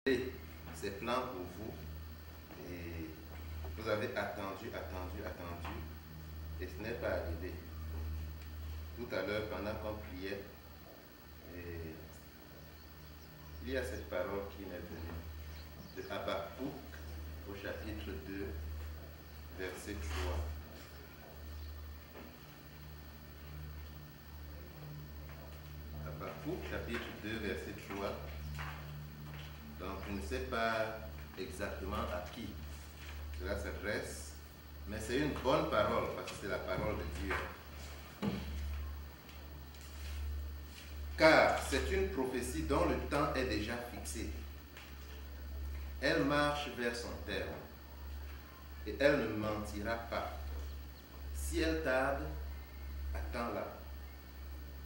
ses plans pour vous et vous avez attendu, et ce n'est pas arrivé. Tout à l'heure, pendant qu'on priait, il y a cette parole qui m'est venue de Habakkuk au chapitre 2, verset 3. Habakkuk, chapitre 2, verset 3. Donc, je ne sais pas exactement à qui cela s'adresse, mais c'est une bonne parole parce que c'est la parole de Dieu. Car c'est une prophétie dont le temps est déjà fixé. Elle marche vers son terme et elle ne mentira pas. Si elle tarde, attends-la,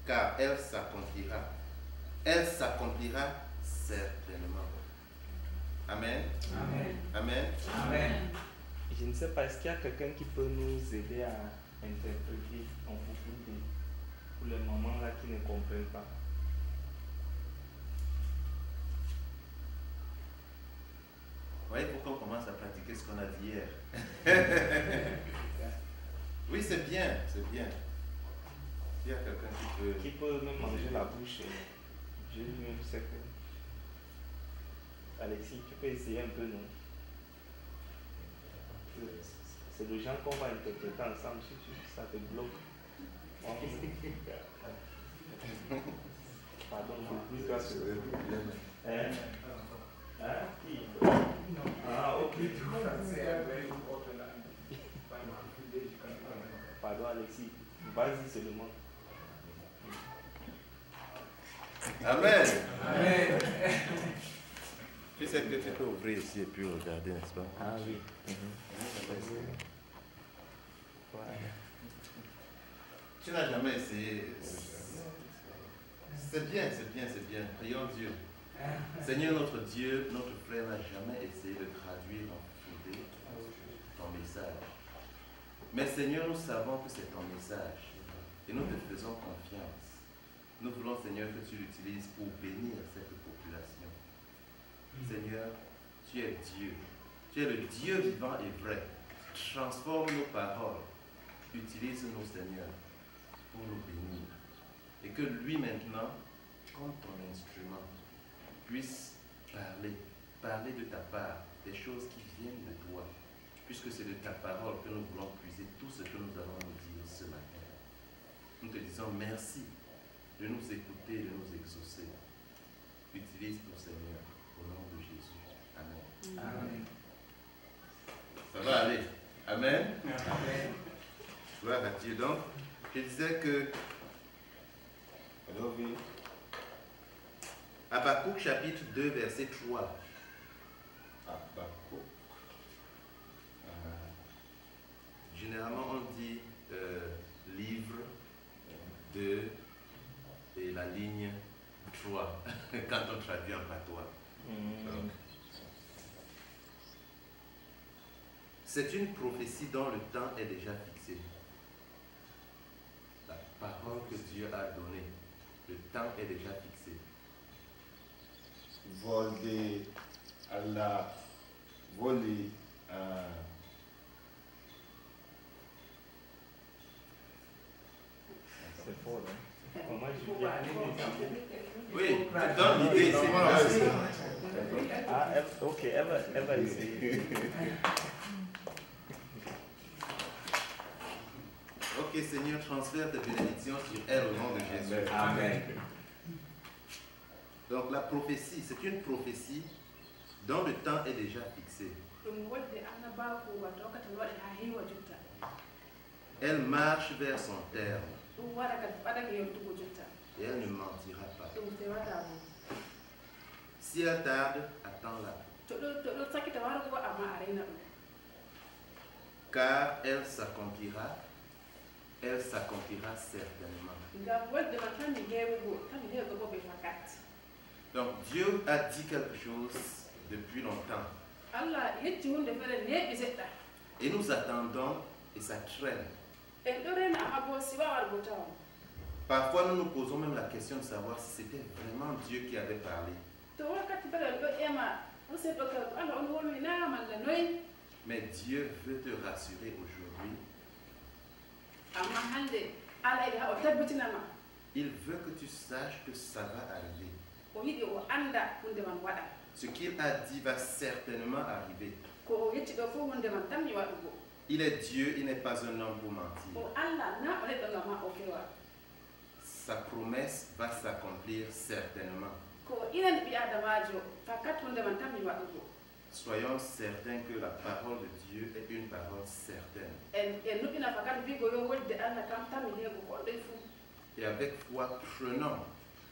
car elle s'accomplira. Elle s'accomplira certainement. Amen. Amen. Amen. Amen. Je ne sais pas, est-ce qu'il y a quelqu'un qui peut nous aider à interpréter en profondeur pour les mamans là qui ne comprennent pas? Oui, il faut qu'on commence à pratiquer ce qu'on a dit hier. Oui, c'est bien, c'est bien. Il y a quelqu'un qui peut me manger la bouche. Je lui-même sais que. Alexis, tu peux essayer un peu, non? C'est le genre qu'on va interpréter ensemble. Si ça te bloque. Pardon, je plus toi sur le problème. Hein? Qui? Ah, ok. Pardon, Alexis. Vas-y seulement. Amen. Amen. Tu sais que tu peux ouvrir ici et puis regarder, n'est-ce pas? Ah oui. Tu n'as jamais essayé. C'est bien, c'est bien, c'est bien. Prions Dieu. Seigneur notre Dieu, notre frère n'a jamais essayé de traduire en fondé ton message. Mais Seigneur, nous savons que c'est ton message et nous te faisons confiance. Nous voulons, Seigneur, que tu l'utilises pour bénir cette population. Seigneur, tu es Dieu. Tu es le Dieu vivant et vrai. Transforme nos paroles. Utilise-nous, Seigneur, pour nous bénir. Et que lui maintenant, comme ton instrument, puisse parler de ta part, des choses qui viennent de toi, puisque c'est de ta parole que nous voulons puiser tout ce que nous allons nous dire ce matin. Nous te disons merci de nous écouter, de nous exaucer. Utilise-nous, Seigneur, au nom de Jésus. Amen. Amen. Ça va aller. Amen. Amen. Gloire à Dieu. Donc, je disais que Habakkuk chapitre 2, verset 3. Habakkuk. Généralement, on dit livre 2 et la ligne 3 quand on traduit en patois. Donc, c'est une prophétie dont le temps est déjà fixé. La parole que Dieu a donnée, le temps est déjà fixé. Volé à la volée à C'est fort, hein? Comment je viens? Oui, tu donnes l'idée, c'est pas. Ah, ok, elle va essayer. Ok, Seigneur, transfère tes bénédictions sur elle au nom de Jésus. Amen. Donc la prophétie, c'est une prophétie dont le temps est déjà fixé. Elle marche vers son terme et elle ne mentira pas. Si elle tarde, attends-la. Car elle s'accomplira certainement. Donc Dieu a dit quelque chose depuis longtemps. Et nous attendons et ça traîne. Parfois nous nous posons même la question de savoir si c'était vraiment Dieu qui avait parlé. Mais Dieu veut te rassurer aujourd'hui. Il veut que tu saches que ça va arriver. Ce qu'il a dit va certainement arriver. Il est Dieu, il n'est pas un homme pour mentir. Sa promesse va s'accomplir certainement. Soyons certains que la parole de Dieu est une parole certaine. Et avec foi, prenons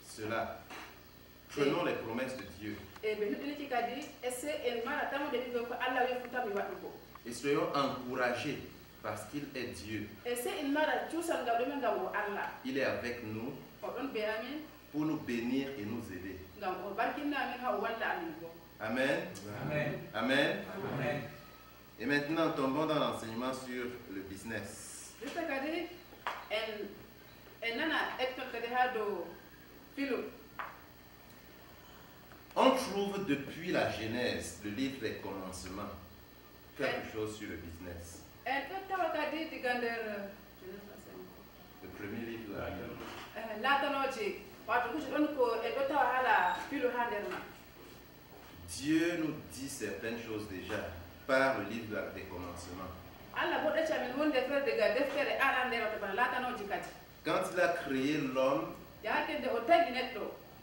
cela. Prenons les promesses de Dieu. Et soyons encouragés parce qu'il est Dieu. Il est avec nous pour nous bénir et nous aider. Amen. Amen. Amen. Amen. Et maintenant, tombons dans l'enseignement sur le business. On trouve depuis la Genèse, le livre des commencements, quelque chose sur le business. Le premier livre de la Bible. Dieu nous dit certaines choses déjà par le livre des commencements. Quand il a créé l'homme,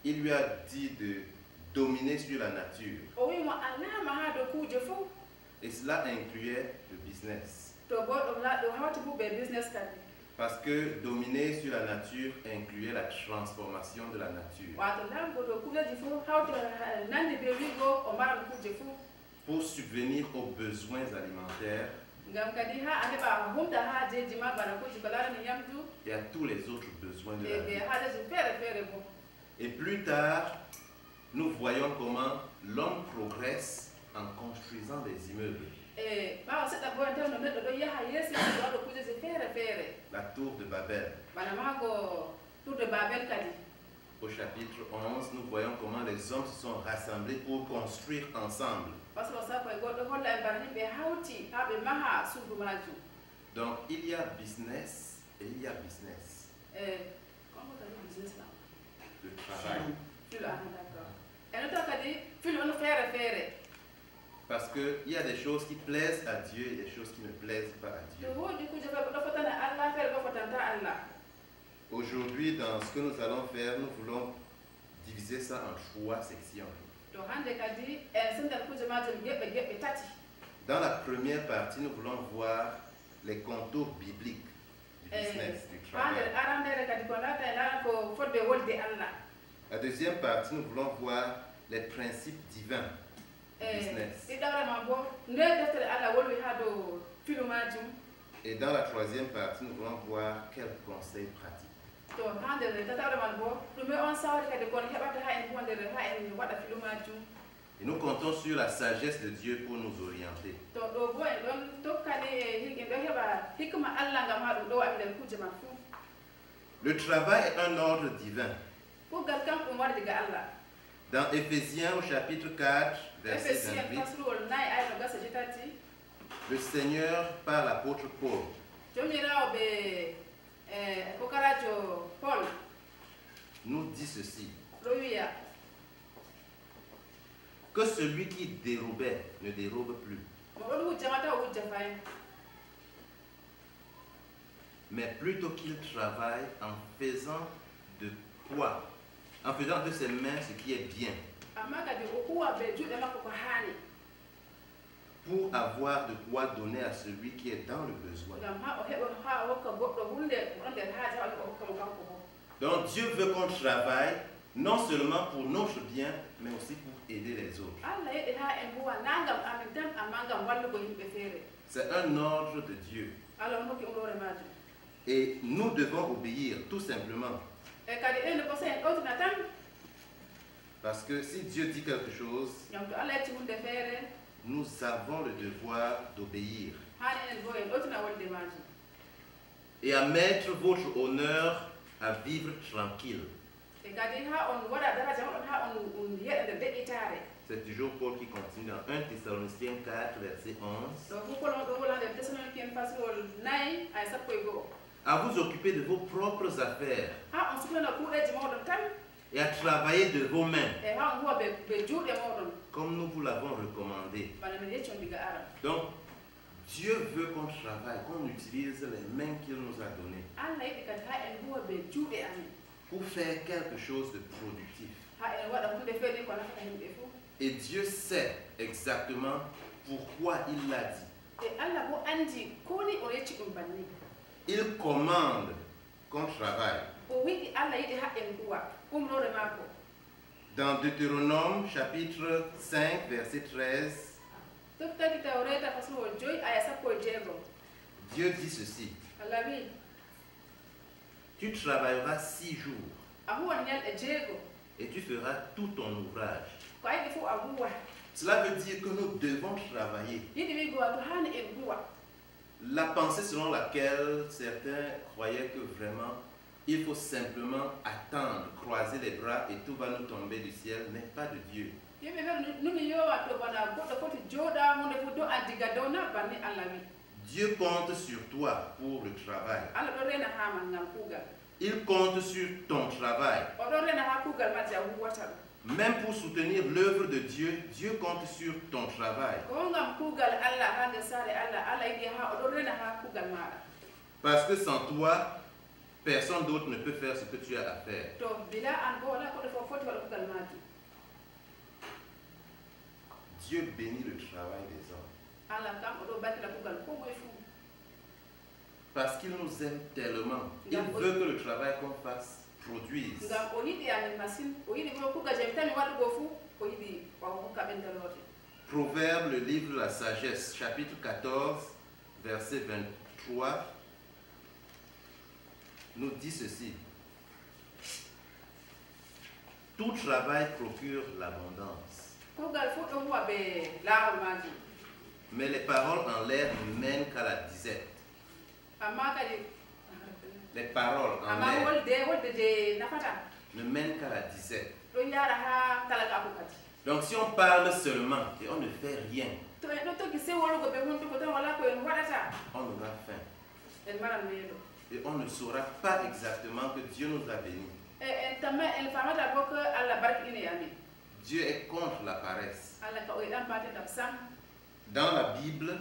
il lui a dit de dominer sur la nature. Et cela incluait le business. Parce que dominer sur la nature incluait la transformation de la nature. Pour subvenir aux besoins alimentaires et à tous les autres besoins de la vie. Et plus tard, nous voyons comment l'homme progresse en construisant des immeubles. La tour de Babel. Au chapitre 11, nous voyons comment les hommes se sont rassemblés pour construire ensemble. Donc il y a business et il y a business. Le travail. Parce qu'il y a des choses qui plaisent à Dieu et des choses qui ne plaisent pas à Dieu. Aujourd'hui, dans ce que nous allons faire, nous voulons diviser ça en 3 sections. Dans la première partie, nous voulons voir les contours bibliques du business, du travail. La deuxième partie, nous voulons voir les principes divins du business. Et dans la troisième partie, nous voulons voir quels conseils pratiques. Et nous comptons sur la sagesse de Dieu pour nous orienter. Le travail est un ordre divin. Dans Éphésiens au chapitre 4, verset 28, le Seigneur par l'apôtre Paul nous dit ceci: que celui qui dérobait ne dérobe plus, mais plutôt qu'il travaille en faisant de ses mains ce qui est bien, pour avoir de quoi donner à celui qui est dans le besoin. Donc Dieu veut qu'on travaille non seulement pour notre bien, mais aussi pour aider les autres. C'est un ordre de Dieu. Et nous devons obéir, tout simplement. Parce que si Dieu dit quelque chose, nous avons le devoir d'obéir. Et à mettre votre honneur à vivre tranquille. C'est toujours Paul qui continue dans 1 Thessaloniciens 4, verset 11. À vous occuper de vos propres affaires et à travailler de vos mains, comme nous vous l'avons recommandé. Donc, Dieu veut qu'on travaille, qu'on utilise les mains qu'il nous a données pour faire quelque chose de productif. Et Dieu sait exactement pourquoi il l'a dit. Il commande qu'on travaille. Dans Deutéronome chapitre 5 verset 13, Dieu dit ceci: tu travailleras 6 jours et tu feras tout ton ouvrage. Cela veut dire que nous devons travailler. La pensée selon laquelle certains croyaient que vraiment il faut simplement attendre, croiser les bras et tout va nous tomber du ciel n'est pas de Dieu. Dieu compte sur toi pour le travail. Il compte sur ton travail. Même pour soutenir l'œuvre de Dieu, Dieu compte sur ton travail. Parce que sans toi, personne d'autre ne peut faire ce que tu as à faire. Dieu bénit le travail des hommes. Parce qu'il nous aime tellement. Il veut que le travail qu'on fasse produise. Proverbe, le livre de la sagesse, chapitre 14, verset 23, nous dit ceci: tout travail procure l'abondance, mais les paroles en l'air ne mènent qu'à la disette. Les paroles en l'air ne mènent qu'à la disette. Donc si on parle seulement et on ne fait rien, on aura faim. Et on ne saura pas exactement que Dieu nous a bénis. Dieu est contre la paresse. Dans la Bible,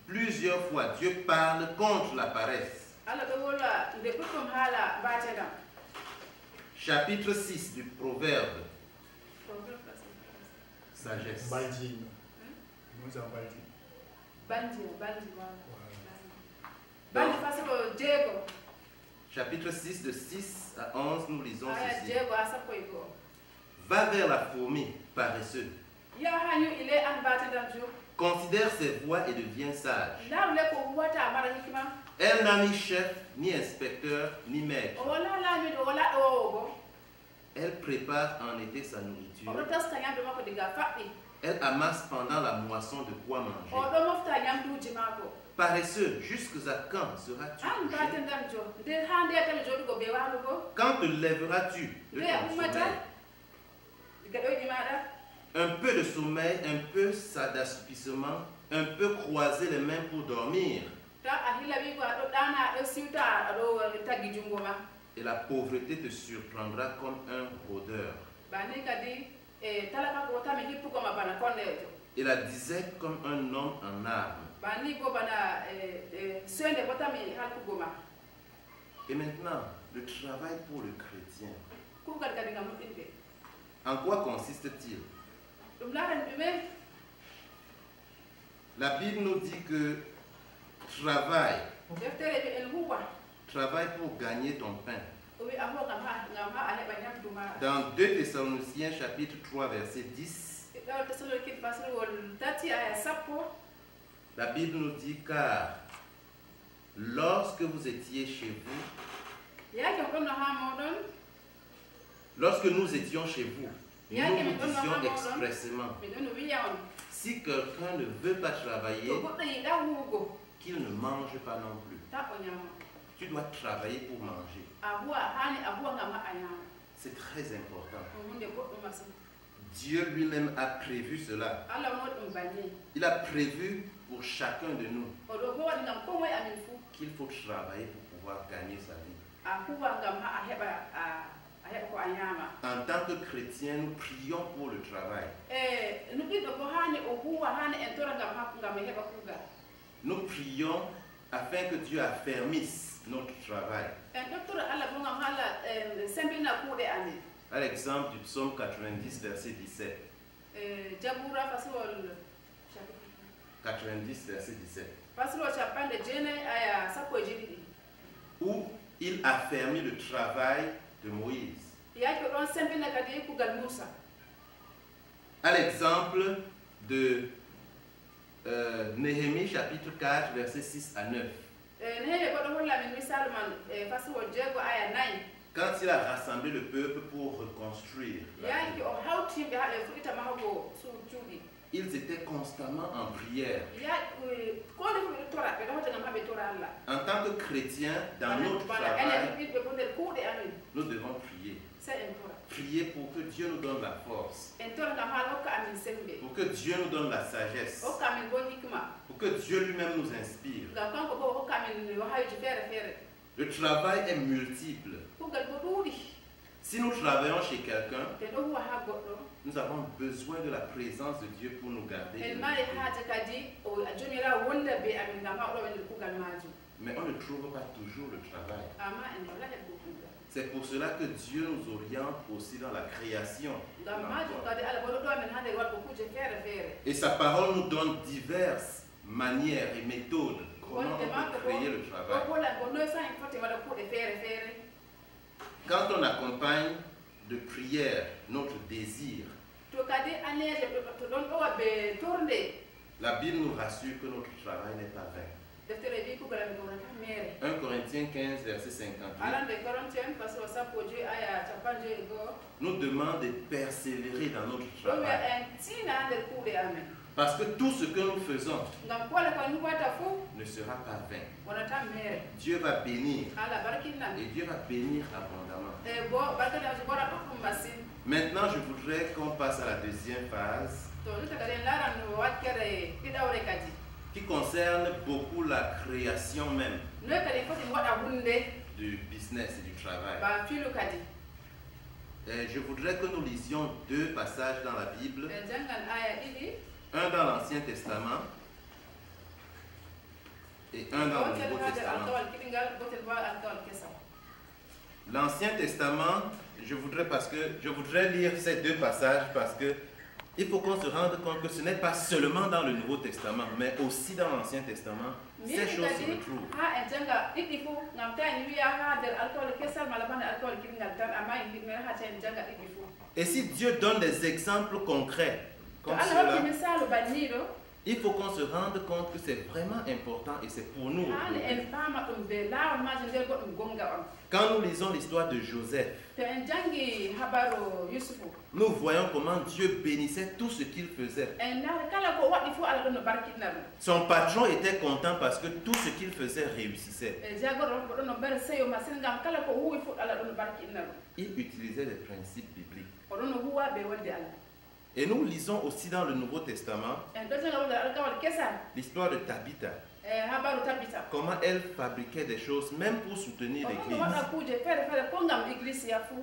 plusieurs fois, Dieu parle contre la paresse. Chapitre 6 du Proverbe. Sagesse. Donc, chapitre 6 de 6 à 11, nous lisons ceci: va vers la fourmi, paresseux. Considère ses voies et deviens sage. Elle n'a ni chef, ni inspecteur, ni maître. Elle prépare en été sa nourriture. Elle amasse pendant la moisson de quoi manger. Paresseux, jusqu'à quand seras-tu couché? Quand te lèveras-tu de ton sommeil? Un peu de sommeil, un peu d'assoupissement, un peu croiser les mains pour dormir. Et la pauvreté te surprendra comme un rôdeur. Et la disette comme un homme en armes. Et maintenant, le travail pour le chrétien. En quoi consiste-t-il? La Bible nous dit que travaille pour gagner ton pain. Dans 2 Thessaloniciens chapitre 3 verset 10, la Bible nous dit: car lorsque vous étiez chez vous, lorsque nous étions chez vous, nous vous disions expressément: si quelqu'un ne veut pas travailler, qu'il ne mange pas non plus. Tu dois travailler pour manger. C'est très important. Dieu lui-même a prévu cela. Il a prévu pour chacun de nous qu'il faut travailler pour pouvoir gagner sa vie. En tant que chrétiens, nous prions pour le travail. Nous prions afin que Dieu affermisse notre travail. À l'exemple du psaume 90, verset 17. 90, verset 17. Où il affermit le travail de Moïse. À l'exemple de Néhémie chapitre 4, verset 6 à 9. Quand il a rassemblé le peuple pour reconstruire la ville, ils étaient constamment en prière. En tant que chrétiens, dans notre travail, nous devons prier. Prier pour que Dieu nous donne la force, pour que Dieu nous donne la sagesse, pour que Dieu lui-même nous inspire. Le travail est multiple. Si nous travaillons chez quelqu'un, nous avons besoin de la présence de Dieu pour nous garder. Mais on ne trouve pas toujours le travail. C'est pour cela que Dieu nous oriente aussi dans la création. Et sa parole nous donne diverses manières et méthodes comment on peut créer le travail. Quand on accompagne de prière notre désir, la Bible nous rassure que notre travail n'est pas vain. 1 Corinthiens 15, verset 58 nous demande de persévérer dans notre travail. Parce que tout ce que nous faisons ne sera pas vain. Dieu va bénir. Et Dieu va bénir abondamment. Maintenant, je voudrais qu'on passe à la deuxième phase qui concerne beaucoup la création même du business et du travail. Et je voudrais que nous lisions deux passages dans la Bible. Un dans l'Ancien Testament et un dans le Nouveau Testament. L'Ancien Testament, je voudrais lire ces deux passages parce que il faut qu'on se rende compte que ce n'est pas seulement dans le Nouveau Testament, mais aussi dans l'Ancien Testament, ces choses se retrouvent. Et si Dieu donne des exemples concrets, comme cela, il faut qu'on se rende compte que c'est vraiment important et c'est pour nous. Quand nous lisons l'histoire de Joseph, nous voyons comment Dieu bénissait tout ce qu'il faisait. Son patron était content parce que tout ce qu'il faisait réussissait. Il utilisait des principes bibliques. Et nous lisons aussi dans le Nouveau Testament l'histoire de Tabitha. Comment elle fabriquait des choses même pour soutenir l'église.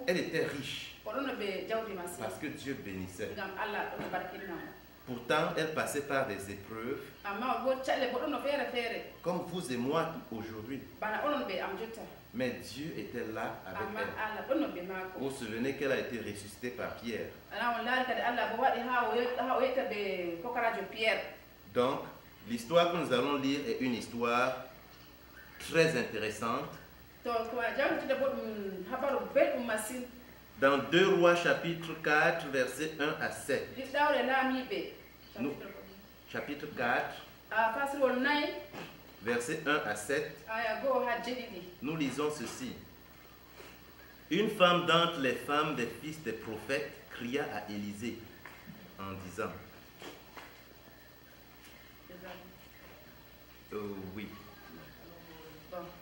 Elle était riche parce que Dieu bénissait. Pourtant, elle passait par des épreuves comme vous et moi aujourd'hui. Mais Dieu était là avec elle. Vous vous souvenez qu'elle a été ressuscitée par Pierre. Donc, l'histoire que nous allons lire est une histoire très intéressante. Dans 2 Rois chapitre 4, versets 1 à 7. Chapitre 4, versets 1 à 7. Nous lisons ceci. Une femme d'entre les femmes des fils des prophètes cria à Élisée en disant, oui.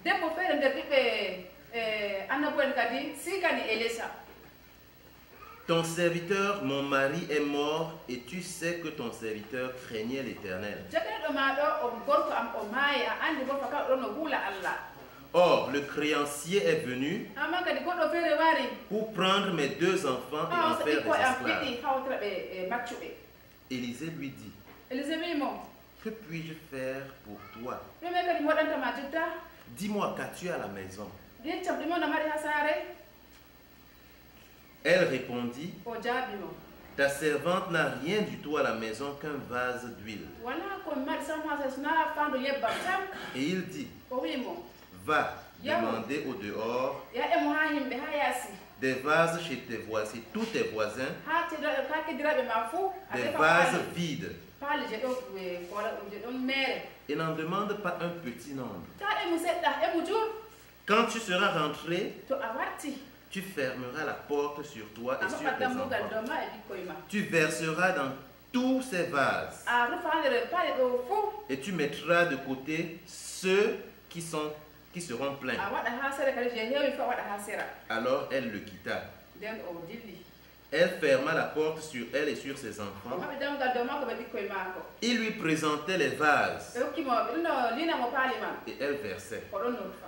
debbo feere nder ɓiɓɓe annabu en kadi sikani Elisa. Ton serviteur, mon mari, est mort et tu sais que ton serviteur craignait l'Éternel. Jaɓeɗo maɗo on gorko am o maayi a andi bo faka ɗon no huula Allah. Or, le créancier est venu Amma kadi goɗɗo feere wari. pour prendre mes 2 enfants et en So faire des ɓikkoy am esclaves. ɗiɗi hawtira ɓe maccuɓe. Élisée lui dit, Elise wimo, que puis-je faire pour toi? ɗume kadi mi waɗantama jotta? Dis-moi, qu'as-tu à la maison? Yeccam ɗume on a mari ha saare? Elle répondit, O jaabimo, ta servante n'a rien du tout à la maison qu'un vase d'huile. wala komi mari sam ha saare sona fandu yebbam tan. Et il dit, O wimo, va Yahoo. demander au dehors ya emo ha yimɓe ha yaasi. des vases chez tes voisins, tous tes voisins, Ha keddiraɓe ma fuu a des defa vases vides. paali je ɗo je ɗon meere. Et n'en demande pas un petit nombre. Ta emu seɗɗa emu jur. Quand tu seras rentré, To a warti tu fermeras la porte sur toi a et sur maɓɓat tes dammugal enfants. dow ma e ɓikkoye ma. Tu verseras dans tous ces vases A rufa ha nder paali ɗo fuu. et tu mettras de côté ceux qui seront pleins. A waɗa ha sera kadi je heewi fu a waɗa ha sera. Alors elle le quitta. Nden o dilli. Elle ferma la porte sur elle et sur ses O enfants. maɓɓi dammugal dow makko ɓe ɓikkoye maako. Il lui présentait les vases Ɓe hokkimo ɓe ɗum no linamo paali man. et elle versait. O ɗon no rufa.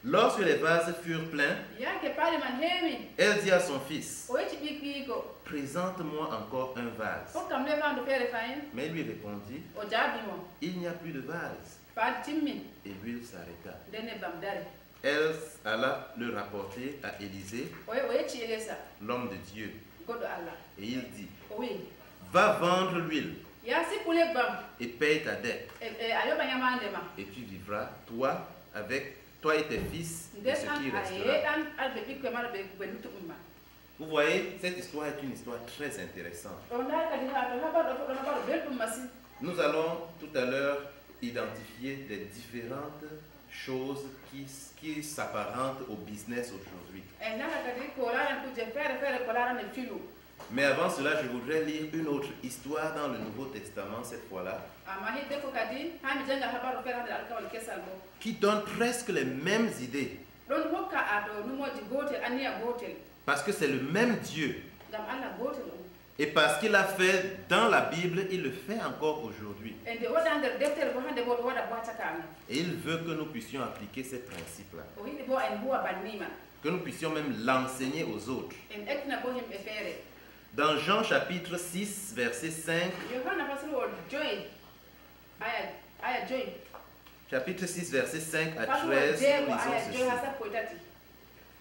Lorsque les vases furent pleins, Yake paali man heewi. elle dit à son fils, O yecci ɓiiko. présente-moi encore un vase. Hokkam le fandu feere fayin. Mais il lui répondit, O jaabimo. il n'y a plus de vase. Paali timmi. Et l'huile s'arrêta. Nden nebbam dari. Elle alla le rapporter à Élisée, O yecci Elisa l'homme de Dieu. goɗɗo Allah. Et il dit, O wi va vendre l'huile ya sippu lebbam et paye ta dette. a yoɓa ñamande ma. Et tu vivras, toi et tes fils, de Nden ce an qui a restera. yeɗan alɓe ɓikkoye maɗa ɓe luttuɗum ma. Vous voyez, cette histoire est une histoire très intéressante. Ɗo ndari kadi ha to haɓaɗo ɗo haɓaɗo belɗum masine. Nous allons tout à l'heure identifier les différentes choses qui s'apparentent au business aujourd'hui. E nana kadi ko laran kuje feere feere ko larane filu. Mais avant cela, je voudrais lire une autre histoire dans le Nouveau Testament, cette fois-là, Amma hidde ko kadi ha mi janga haɓaɗo feere ha nder alkawal kesal bo. qui donne presque les mêmes idées. Ɗon hokka a ɗo numoji gotel anniya gotel. Parce que c'est le même Dieu. Ngam Allah gotel on. Et parce qu'il a fait dans la Bible, il le fait encore aujourd'hui. E nde waɗa nder deftere bo hande bo ɗo waɗa bo ha caka amen. Et il veut que nous puissions appliquer ces principes-là. O yiɗi bo en huwa banni man. Que nous puissions même l'enseigner aux autres. En ektina bo himɓe feere. Dans Jean chapitre 6, verset 5, Yohanna fasluwol joyi aya joyi. chapitre 6, verset 5 à Fasluwol 13, nous jeego lisons aya joyi ha ceci. sappo e tati.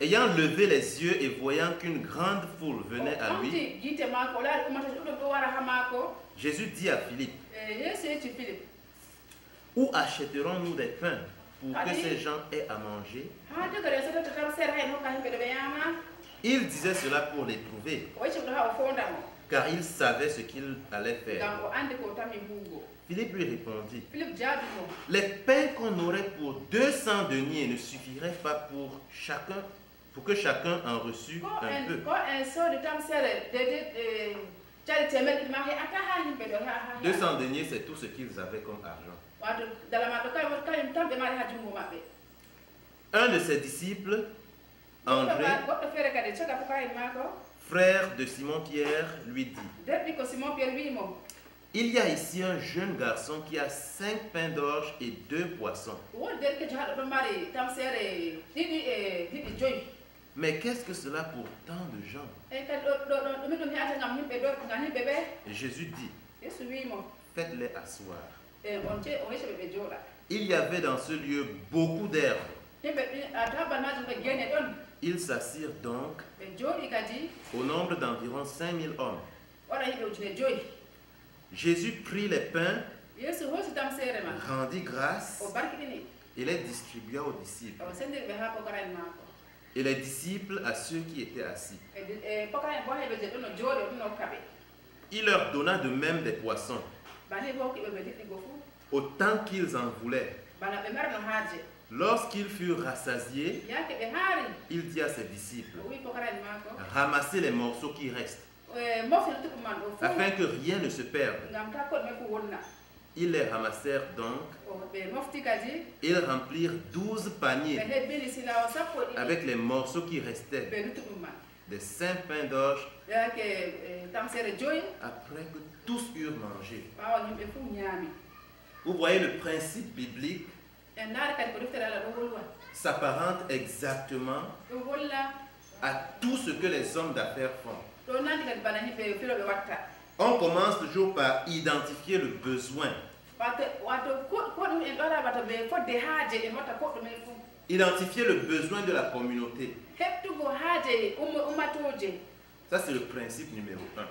Ayant levé les yeux et voyant qu'une grande foule venait à lui, Ɓamti yiite maako o laari ummata ɗuɗum ɗo wara ha maako. Jésus dit à Philippe, Yeesu yecci Philippe, où achèterons-nous des pains pour que ces gens aient à manger? ha jogori en sotota tan seera ha en hokka himɓe ɗo ɓe yama. Il disait cela pour les trouver, O yecci ɗo ha o fondamo. car il savait ce qu'il allait faire. Ngam o andi ko tammi huugo. Philippe lui répondit, Philippe jaabi mo. les pains qu'on aurait pour 200 deniers ne suffiraient pas pour que chacun en reçût un peu. Ko en soodi tam seere de cari temeɗɗi ma he ata ha himɓe ɗo ha 200 deniers, c'est tout ce qu'ils avaient comme argent. wato dalama ɗo kañum tan ɓe mari ha jungo maɓɓe. Un de ses disciples, André, goɗɗo feere kadi coga fof kayen maako. frère de Simon-Pierre, lui dit, Derɗi ko Simon Pierre wimo, il y a ici un jeune garçon qui a 5 pains d'orge et 2 poissons. won derkejo haɗo ɗo mari tam seere ɗiɗi joyi. Mais qu'est-ce que cela pour tant de gens? E kadi ɗumi ɗum heɓata ngam yimɓe ɓe. Et Jésus dit, Yeesu wimo, faites-les asseoir. on yeccaɓe ɓe jooɗa. Il y avait dans ce lieu beaucoup d'herbes. Yimɓe tabban majum ɓe gene ɗon. Ils s'assirent donc Ɓe jooɗi kadi au nombre d'environ 5000 hommes. waɗa yimɓe ujune joyi. Jésus prit les pains, Yeesu hoosi tam seere man, rendit grâce o barkiɗini, et les distribua aux disciples. o sendiri ɓe ha pokaren maako. Et les disciples à ceux qui étaient assis. E pokaren bo heɓe je ɗon no jooɗi o ɗum no hokkaɓe. Il leur donna de même des poissons, Bani bo hokkiɓe ɓe liɗɗi go fuu. autant qu'ils en voulaient. Bana ɓe mari no haaje. Lorsqu'ils furent rassasiés, Yake ɓe haari, il dit à ses disciples, o wi pokaren maako. ramassez les morceaux qui restent, Mofti luttuɗum man ɗo fuu, afin que rien ne se perde. ngam ta koɗɗume fu wonna. Ils les ramassèrent donc, ils remplirent 12 paniers avec les morceaux qui restaient, des 5 pains d'orge, après que tous eurent mangé. Vous voyez, le principe biblique s'apparente exactement à tout ce que les hommes d'affaires font. On commence toujours par identifier le besoin. Identifier le besoin de la communauté. Ça, c'est le principe numéro 1.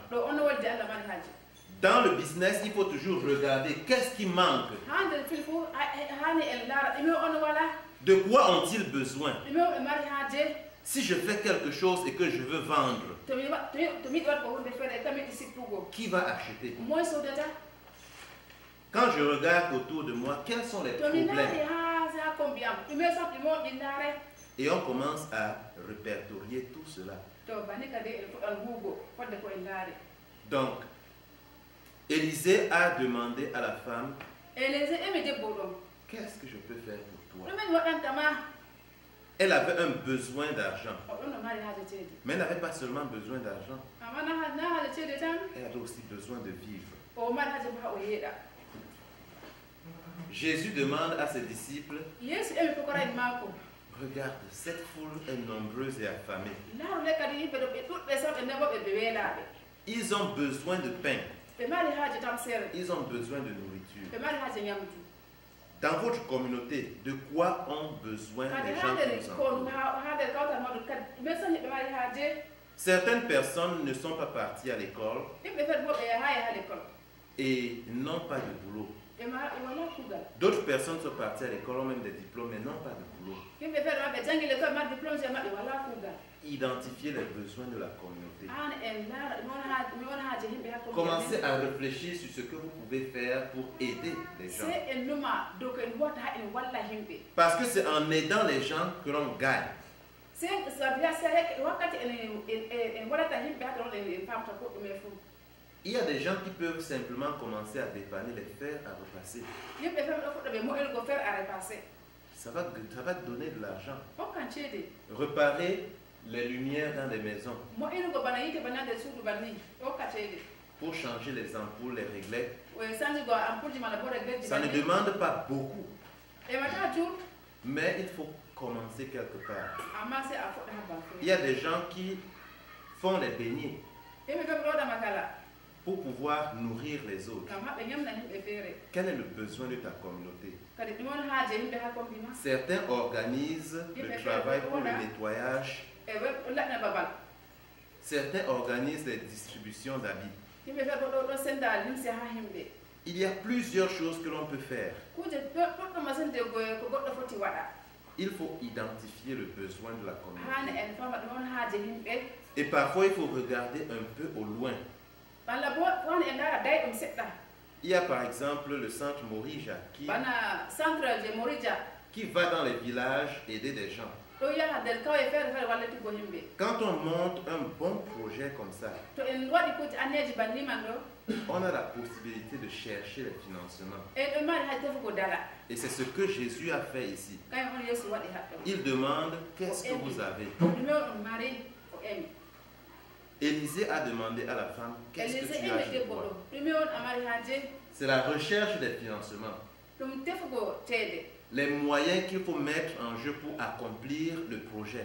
Dans le business, il faut toujours regarder qu'est-ce qui manque. De quoi ont-ils besoin? Si je fais quelque chose et que je veux vendre, qui va acheter? Quand je regarde autour de moi, quels sont les problèmes? Et on commence à répertorier tout cela. Donc, Élisée a demandé à la femme, qu'est-ce que je peux faire pour toi? Elle avait un besoin d'argent. Mais elle n'avait pas seulement besoin d'argent. Elle avait aussi besoin de vivre. Jésus demande à ses disciples, regarde, cette foule est nombreuse et affamée. Ils ont besoin de pain. Ils ont besoin de nourriture. Dans votre communauté, de quoi ont besoin les gens qui vous entourent? Certaines personnes ne sont pas parties à l'école et n'ont pas de boulot. D'autres personnes sont parties à l'école, ont même des diplômes, mais n'ont pas de boulot. Identifier les besoins de la communauté. Commencez à réfléchir sur ce que vous pouvez faire pour aider les gens. Parce que c'est en aidant les gens que l'on gagne. Il y a des gens qui peuvent simplement commencer à dépanner les fers à repasser. Ça va te donner de l'argent. Réparer les lumières dans les maisons. Pour changer les ampoules, les réglettes. Ça ne demande pas beaucoup. Mais il faut commencer quelque part. Il y a des gens qui font les beignets pour pouvoir nourrir les autres. Quel est le besoin de ta communauté? Certains organisent le travail pour le nettoyage. Certains organisent les distributions d'habits. Il y a plusieurs choses que l'on peut faire. Il faut identifier le besoin de la communauté. Et parfois, il faut regarder un peu au loin. Il y a par exemple le centre Morija qui va dans les villages aider des gens. Quand on monte un bon projet comme ça, on a la possibilité de chercher les financements. Et c'est ce que Jésus a fait ici. Il demande, qu'est-ce que vous avez? Élisée a demandé à la femme, qu'est-ce que tu as chez toi? C'est la recherche des financements. Les moyens qu'il faut mettre en jeu pour accomplir le projet.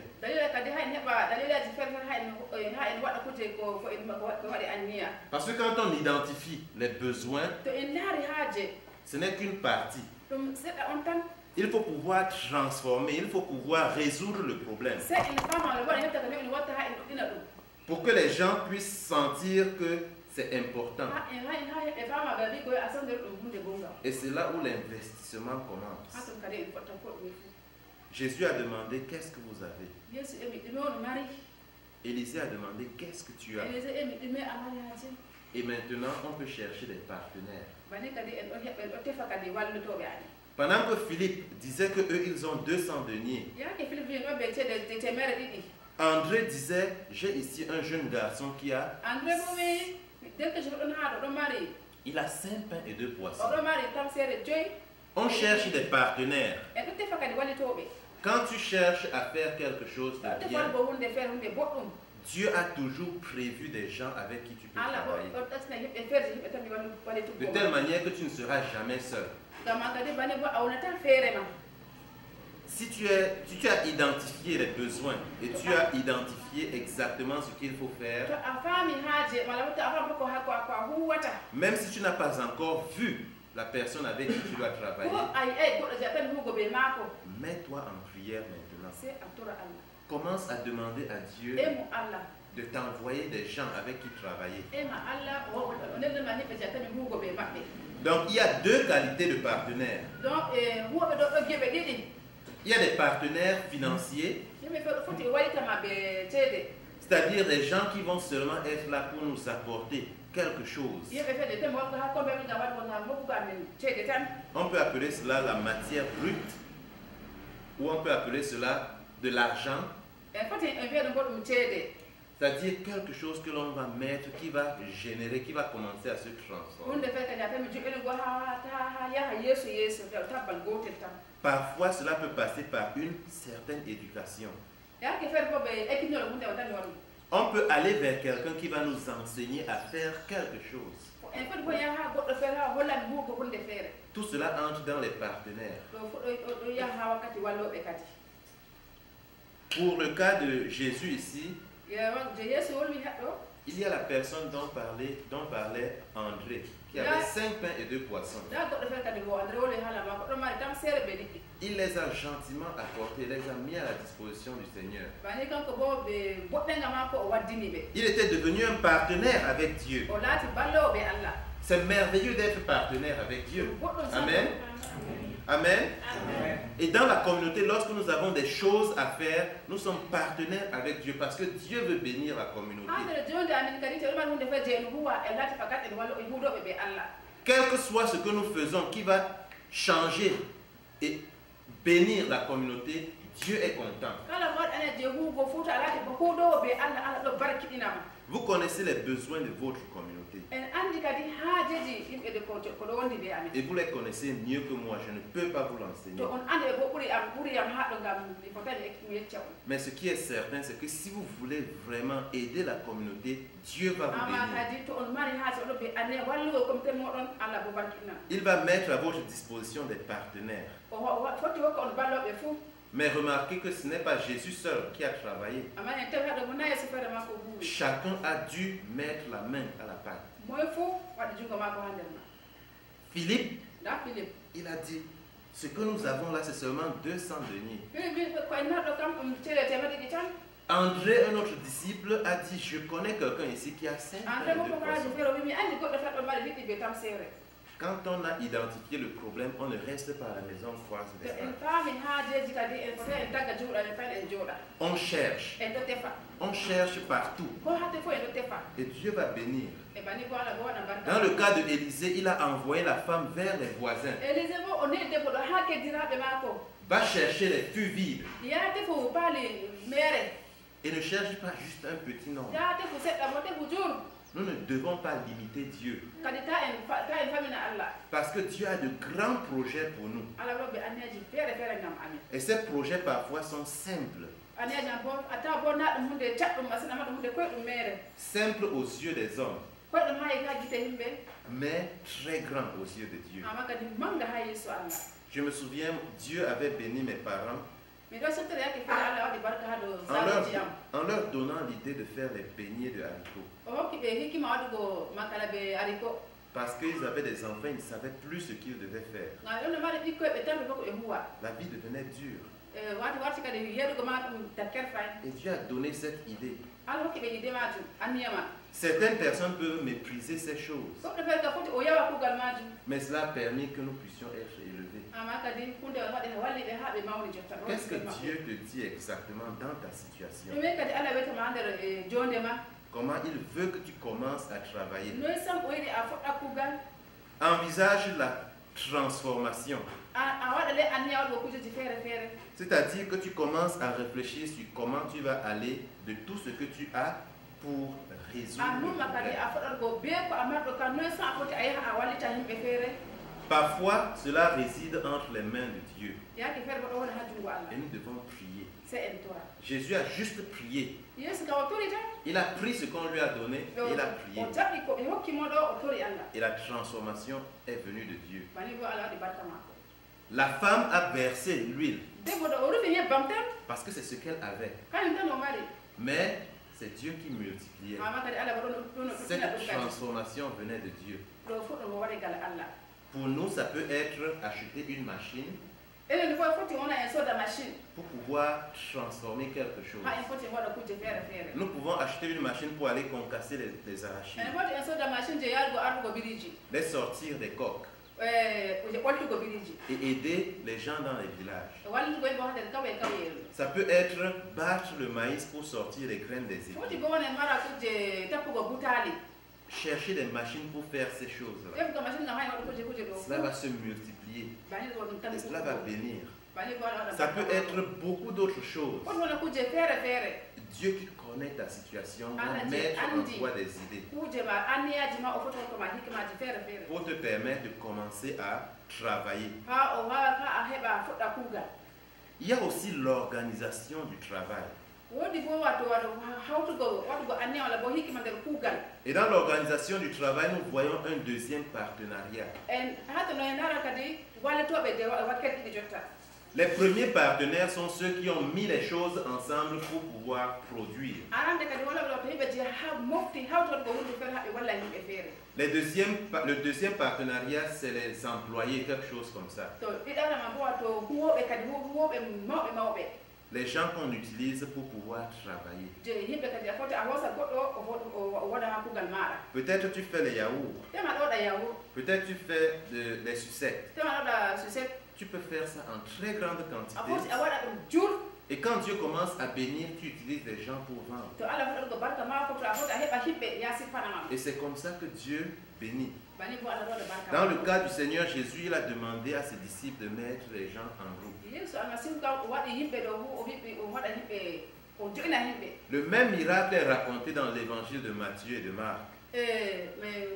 Parce que quand on identifie les besoins, ce n'est qu'une partie. Il faut pouvoir transformer, il faut pouvoir résoudre le problème. Pour que les gens puissent sentir que c'est important. Et c'est là où l'investissement commence. Jésus a demandé, qu'est-ce que vous avez? Élisée a demandé, qu'est-ce que tu as? Et maintenant, on peut chercher des partenaires. Pendant que Philippe disait qu'eux, ils ont 200 deniers, André disait, j'ai ici un jeune garçon qui a Il a 5 pains et 2 poissons. oɗo mari tamsere joyi On cherche des partenaires. e ɗo tefa kadi wallitoɓe Quand tu cherches à faire quelque chose de ɗo bien, tefalgo hunde feere hunde boɗɗum Dieu a toujours prévu des gens avec qui tu peux allah travailler. ɗo ɗasna yimɓe feere yimɓe tan mi De wallituggo telle manière que tu ne seras jamais seul. ngam an kadi bane bo awnata feere ma Si tu as identifié les besoins et tu as identifié exactement ce qu'il faut to faire, a faami haaje mala to a faami ko a huwata même si tu n'as pas encore vu la personne avec qui tu dois travailler, ko a yi'ay goɗɗo je tan huugo ɓe maako mets-toi en prière maintenant. sey a tora allah Commence à demander à Dieu emo allah de t'envoyer des gens avec qui travailler. ema allah o neldema yimɓe je tan huugo ɓe maɓɓe Donc il y a 2 qualités de partenaires. donc huwoɓe ɗo ɗo geɓe ɗiɗi Il y a des partenaires financiers, yimɓe feere ɗo foti wayitama ɓe ceede c'est-à-dire des gens qui vont seulement être là pour nous apporter quelque chose. yimɓe feere tan wonko ha komɓe ɓe gam waɗgo gam hokkugo amen ceede tan On peut appeler cela la matière brute ou on peut appeler cela de l'argent, e foti en wiya ɗum goɗɗum ceede c'est-à-dire quelque chose que l'on va mettre, qui va générer, qui va commencer à se transformer. hunde feere kadi a tan mi joƴƴinigo ha yaha yeeso yeeso tabbal gotel tan Parfois, cela peut passer par une certaine éducation. e hakke feere bo ɓe ekkitinole hunde o tan mi waɗum On peut aller vers quelqu'un qui va nous enseigner à faire quelque chose. en foti bo yaha ha goɗɗo feere ha hollami huugo hunde feere Tout cela entre dans les partenaires. ɗo ɗo yaha ha wakkati walloɓe kadi Pour le cas de Jésus ici, je yeeso wolwi haɗɗo il y a la personne dont parlait André, qui avait 5 pains et 2 poissons. nda goɗɗo feere kadi wo andre wolwi haala ma goɗɗo mari tam seere ɓe ɗiɗɗi Il les a gentiment apportés, les a mis à la disposition du Seigneur. bani kanko bo ɓe boɗɗenga mako o waddini ɓe Il était devenu un partenaire avec Dieu. o laati ballowo ɓe allah C'est merveilleux d'être partenaire avec Dieu. boɗɗum Amen. Amen. Et dans la communauté, lorsque nous avons des choses à faire, nous sommes partenaires avec Dieu parce que Dieu veut bénir la communauté. ha nder jonde amin kadi to ɗuman hunde feere je en huwa en laati fakat en wallo en huuɗoɓe ɓe allah Quel que soit ce que nous faisons qui va changer et bénir la communauté, Dieu est content. kala ko waɗane je huugo fuu to a laati ko huuɗowo ɓe allah allah ɗo barkiɗinama Vous connaissez les besoins de votre communauté en andi kadi haajeji yimɓe de ko ɗo wondi ɓe amin et vous les connaissez mieux que moi. Je ne peux pas vous l'enseigner. to on andi ɓe bo ɓuri am haɗo ngam mi fotani mi yecca on Mais ce qui est certain, c'est que si vous voulez vraiment aider la communauté, Dieu va vous amma bénir. kadi to on mari haaje oɗo ɓe ane wallugo comité moɗon allah bo barkiɗinama Il va mettre à votre disposition des partenaires. o foti hokka on balloɓe fuu Mais remarquez que ce n'est pas Jésus seul qui a travaillé. amma en tawi haɗo mo nayeso feere ma ko huuwi Chacun a dû mettre la main à la pâte. moye fuu waɗi jungo ma ko ha nder ma Philippe, nda philippe il a dit, ce que nous avons là, c'est seulement 200 deniers. philippe ko en naɗɗo kam ɗum ceele temedɗiɗi tan André, un autre disciple, a dit, je connais quelqu'un ici qui a 5 andre pains mo et 2 pokaji poissons. feere o wimi andi goɗɗo feere ɗo mari liɗɗi ɓe tam seere Quand on a identifié le problème, on ne reste pas à la maison croise to les en bras. faami haajeji kadi en foti en tagga juuɗa tan en jooɗa On cherche. en ɗo tefa On cherche partout. ko hatte fof en ɗo tefa Et Dieu va bénir. e bani bo allah bo waɗa barka Dans le cas de Élisée, il a envoyé la femme vers les voisins. élise bo o neɗi debbo ɗo ha keddiraɓe maako Va chercher les fûts vides. yaa tefu baali meere Et ne cherche pas juste un petit nombre. yaa tefu seɗɗa mo tefu juur Nous ne devons pas limiter Dieu. kadi ta en famina allah Parce que Dieu a de grands projets pour nous. allah ɗo ɓe anneji feere feere ngam amin Et ces projets parfois sont simples. anneji am bo a tawa bo na ɗum hunde caɗɗum masin amma ɗum hunde koyɗum meere Simples aux yeux des hommes, koyɗum ha ka gite yimɓe mais très grands aux yeux de Dieu. amma kadi manga ha yeeso allah Je me souviens, Dieu avait béni mes parents mi ɗo sottere yake feere allah waɗi barka ha dow en leur, zaroji am en leur donnant l'idée de faire les beignets de haricots. o hokki ɓe hikkima waɗugo makala ɓe ariko Parce qu'ils avaient des enfants, ils ne savaient plus ce qu'ils devaient faire. ngam ɗon no mari ɓikkoye ɓe tamɓe fof ko ɓe huwa La vie devenait dure. warti kadi yeɗugo ma ɗum dakkere fayin Et Dieu a donné cette idée. allah hokki ɓe idée majum anniyama Certaines personnes peuvent mépriser ces choses, goɗɗo feere ka foti o yawa kuugal majum mais cela a permis que nous puissions être élevés. amma kadi hunde waɗi walli ɓe ha ɓe mawni jotta ɗo Qu'est-ce que Dieu te dit exactement dans ta situation? ɗumen kadi allah wiyetama ha nder jonde ma Comment il veut que tu commences à travailler? noyi sam o yiɗi a foɗɗa kuugal Envisage la transformation. a waɗa le anniya waɗugo kujeji feere feere C'est-à-dire que tu commences à réfléchir sur comment tu vas aller de tout ce que tu as pour résoudre a le numma kadi problème. a foɗɗatgo be ko a marɗo kam noyi sam a foti a yaha a himɓe feere Parfois, cela réside entre les mains de Dieu. yaake feere bo ɗo woni ha jungo Allah Et nous devons prier. se en tora Jésus a juste prié. yeeso ka o tori tan Il a pris ce qu'on lui a donné et il a prié. o jaɓɓi ko ɓe hokkimo ɗo o tori Allah Et la transformation est venue de Dieu. bani bo Allah waɗi barka maako La femme a versé l'huile debbo ɗo o rufi yebbam tan parce que c'est ce qu'elle avait. kañum tan o mari Mais c'est Dieu qui multipliait. mama kadi Allah bo ɗo ɗum Cette ɗum kadi transformation venait de Dieu. ɗo fuɗɗo mo waɗi gal Allah Pour nous, ça peut être acheter une machine enen fof foti wona en soda machine pour pouvoir transformer quelque chose. ha en foti en waɗa kuje feere feere Nous pouvons acheter une machine pour aller concasser les arachides, enen foti en soda machine je yarugo ardugo biriji les sortir des coques je ɓoltugo biriji et aider les gens dans les villages. wallugo yimɓe ha nder kawe kawyeru Ça peut être battre le maïs pour sortir les graines des foti épis. bo wona en mara kuje tappugo butali Chercher des machines pour faire ces choses-là. ƴefgo machine ngam ha en waɗa kuje ɗo Cela va se multiplier bani ɗo ɗum tan et cela va bénir. bani bo Allah waɗa Ça peut être beaucoup d'autres choses. foti wona kuje feere feere Dieu qui connaît ta situation Allah va dit, mettre en Andy. toi des idées kuje ma anniyaji ma o foti hokkoma hikmaji feere feere pour te permettre de commencer à travailler. ha o wawa ka a heɓa fuɗɗa kuugal Il y a aussi l'organisation du travail. wodi bo wato waɗo hawtugo waɗugo anniya walla bo hikima nder kuugal Et dans l'organisation du travail, nous voyons un deuxième partenariat. en hata no en ara kadi walletoɓe de wakkati ɗiɗi jotta Les premiers partenaires sont ceux qui ont mis les choses ensemble pour pouvoir produire. arande kadi wala ɗo to yimɓe je ha mofti hawtoto ko hunde feere haɓe walla yimɓe feere Le deuxième partenariat, c'est les employés, quelque chose comme ça. to ɗiɗarama bo wato huwoɓe kadi huwoɓe mawɓe mawɓe Les gens qu'on utilise pour pouvoir travailler. je yimɓe kadi a foti a hosa goɗɗo o waɗa ha kuugal maɗa Peut-être tu fais les yaourts, tema ɗo waɗa yawu peut-être tu fais des sucettes. tema ɗo waɗa suset Tu peux faire ça en très grande a foti quantité. a waɗa ɗum jur Et quand Dieu commence à bénir, tu utilises des gens pour vendre. to Allah fuɗɗoɗo barka ma to a foti a heɓa himɓe ya siffanama Et c'est comme ça que Dieu bénit. bani bo Allah waɗa barka Dans le cas du Seigneur Jésus, il a demandé à ses disciples de mettre les gens en groupe. yeeso almasihu kam o waɗi yimɓe ɗo o wiɓe o waɗa yimɓe o joƴina yimɓe Le même miracle est raconté dans l'évangile de Matthieu et de Marc.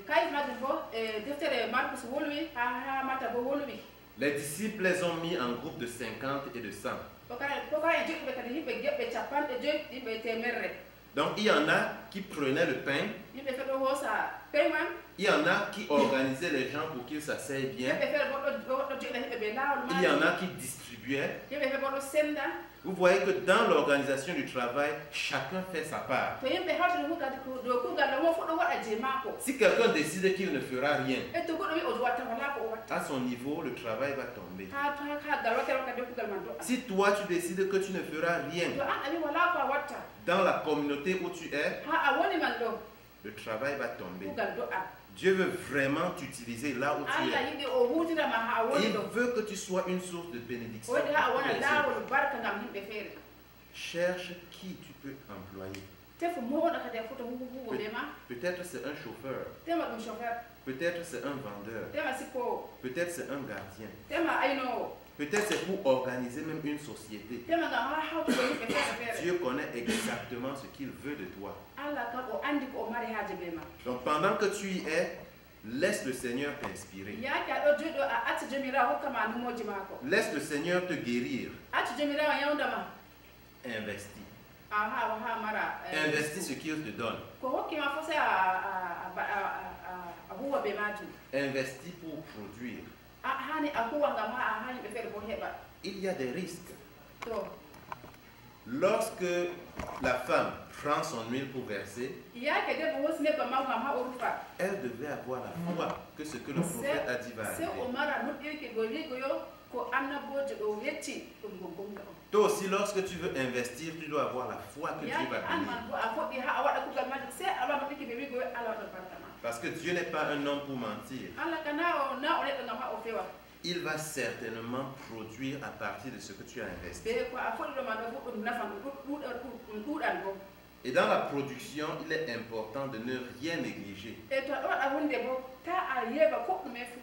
kayit majum bo deftere Markus wolwi ha Matta bo wolwi Les disciples les ont mis en groupe de 50 et de 100. ko ka en joƴɓe kadi yimɓe geɓɓe capanɗe joyi yimɓe temerre Donc il y en a qui prenaient le pain, yimɓe feɗo hoosa peyman il y en a qui organisaient les gens pour qu'ils s'asseyent bien, yimɓe feere bo ɗo joƴina yimɓe ɓe laawol il y en ma a qui distribuaient. yimɓe feere bo ɗo senda Vous voyez que dans l'organisation du travail, chacun fait sa part. to yimɓe hawtino ɗo kuugal ɗo mo fu ɗo waɗa je maako Si quelqu'un décide qu'il ne fera rien, e to goɗɗo wi o watta wala ko o watta à son niveau, le travail va tomber. ha gal wakkere kadi kuugal man do'a Si toi tu décides que tu ne feras rien to an a wi wala ko a watta dans la communauté où tu es, ha a woni man ɗo le travail va tomber. kuugal do'a Dieu veut vraiment t'utiliser là où tu Allah es. yiɗi o huutinama ha a woni Il ɗo veut que tu sois une source de bénédiction. o yiɗi ha a pour wona les autres. laawol barka ngam yimɓe feere Cherche qui tu peux employer. tefo moɗo kadi a fota huwo ɓe ma Peut-être c'est un chauffeur, tema ɗum chauffeur peut-être c'est un vendeur, tema sippowo peut-être c'est un gardien, tema aynowo peut-être c'est pour organiser même une société. tema ngam ha hawtugo yimɓe feere feere Dieu connaît exactement ce qu'il veut de toi. Allah kam o andi ko o mari haaje ɓe ma Donc pendant que tu y es, laisse le Seigneur t'inspirer. yaake a ɗo joɗɗo a acci jomirawo hokkama numoji maako Laisse le Seigneur te guérir. acci jomirawo yawdama Investis. ha mara Investis ce qu'il te donne. ko hokkima fo sey a huwa ɓe majum Investis pour produire. hani a huwa ngam ha yimɓe feere bo heɓa Il y a des risques. to Lorsque la femme prend son huile pour verser, yaake debbo hosi nebbam mako ngam ha o rufa elle devait avoir la foi que ce que le prophète a dit va sey o arriver. mara nuɗɗirki go wigo yo ko annabojo ɗo yetti ɗum go gonga on Toi aussi, lorsque tu veux investir, tu dois avoir la foi que Dieu yaake va an bénir. man bo a foɗɗi ha a waɗa kugal majum sey ala nuɗɗirki ɓe wigo yo ala waɗa barkama Parce que Dieu n'est pas un homme pour mentir. Allah ka na o neɗɗo ngam ha o fewa Il va certainement produire à partir de ce que tu as investi. ɓe ko a foɗɗi ɗo ma ɗo fu ɗum nafan ɗum ɗuɗan bo Et dans la production, il est important de ne rien négliger. e to aɗa waɗa hunde bo ta a yeɓa ko ɗume fu